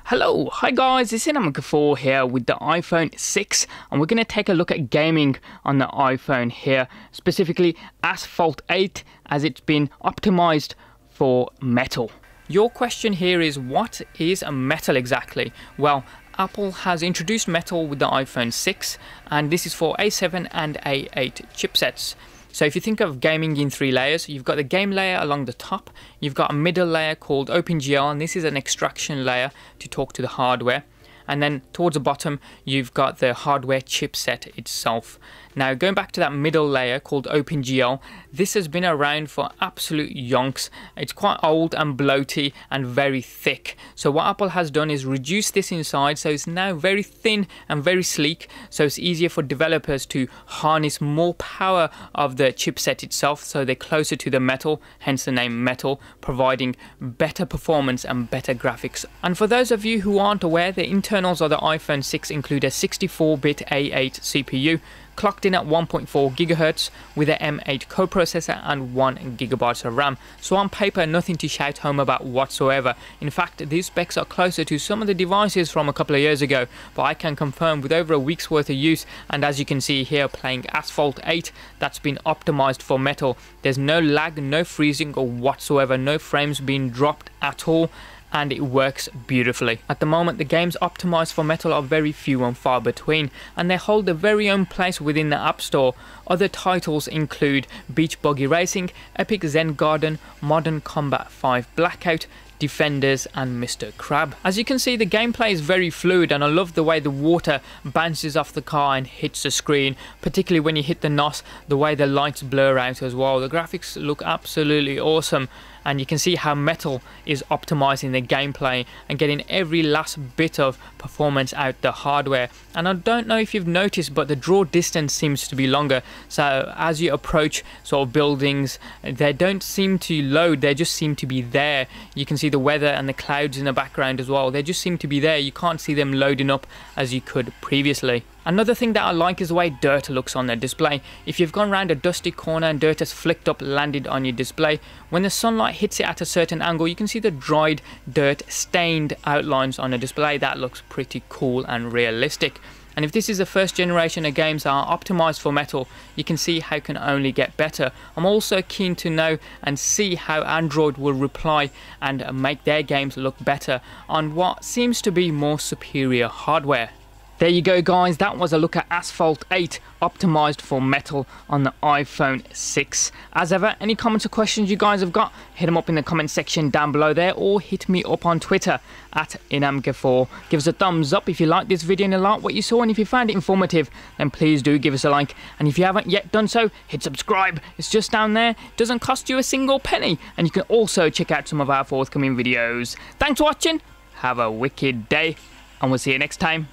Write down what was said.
Hello, hi guys, it's iNAMK4 here with the iPhone 6 and we're going to take a look at gaming on the iPhone here, specifically Asphalt 8 as it's been optimized for metal. Your question here is, what is a metal exactly? Well, Apple has introduced metal with the iPhone 6 and this is for A7 and A8 chipsets. So if you think of gaming in three layers, you've got the game layer along the top, you've got a middle layer called OpenGL, and this is an extraction layer to talk to the hardware. And then towards the bottom, you've got the hardware chipset itself. Now, going back to that middle layer called OpenGL, this has been around for absolute yonks. It's quite old and bloaty and very thick. So what Apple has done is reduce this inside, so it's now very thin and very sleek. So it's easier for developers to harness more power of the chipset itself, so they're closer to the metal, hence the name metal, providing better performance and better graphics. And for those of you who aren't aware, the internals of the iPhone 6 include a 64-bit A8 CPU, clocked in at 1.4 GHz with an M8 coprocessor and 1 GB of RAM. So on paper, nothing to shout home about whatsoever. In fact, these specs are closer to some of the devices from a couple of years ago, but I can confirm with over a week's worth of use, and as you can see here playing Asphalt 8, that's been optimized for metal. There's no lag, no freezing or whatsoever, no frames being dropped at all, and it works beautifully. At the moment, the games optimized for metal are very few and far between, and they hold their very own place within the App Store. Other titles include Beach Buggy Racing, Epic Zen Garden, Modern Combat 5 Blackout, Defenders and Mr. Crab. As you can see, the gameplay is very fluid and I love the way the water bounces off the car and hits the screen, particularly when you hit the NOS, the way the lights blur out as well. The graphics look absolutely awesome, and you can see how metal is optimizing the gameplay and getting every last bit of performance out the hardware. And I don't know if you've noticed, but the draw distance seems to be longer, so as you approach sort of buildings, they don't seem to load, they just seem to be there. You can see the weather and the clouds in the background as well, they just seem to be there. You can't see them loading up as you could previously. Another thing that I like is the way dirt looks on the display. If you've gone around a dusty corner and dirt has flicked up, landed on your display, when the sunlight hits it at a certain angle, you can see the dried dirt stained outlines on the display. That looks pretty cool and realistic. And if this is the first generation of games that are optimized for metal, you can see how it can only get better. I'm also keen to know and see how Android will reply and make their games look better on what seems to be more superior hardware. There you go guys, that was a look at Asphalt 8 optimized for metal on the iPhone 6. As ever, any comments or questions you guys have got, hit them up in the comment section down below there, or hit me up on Twitter at iNAMK4. Give us a thumbs up if you liked this video and you liked what you saw, and if you found it informative, then please do give us a like. And if you haven't yet done so, hit subscribe. It's just down there, it doesn't cost you a single penny, and you can also check out some of our forthcoming videos. Thanks for watching, have a wicked day, and we'll see you next time.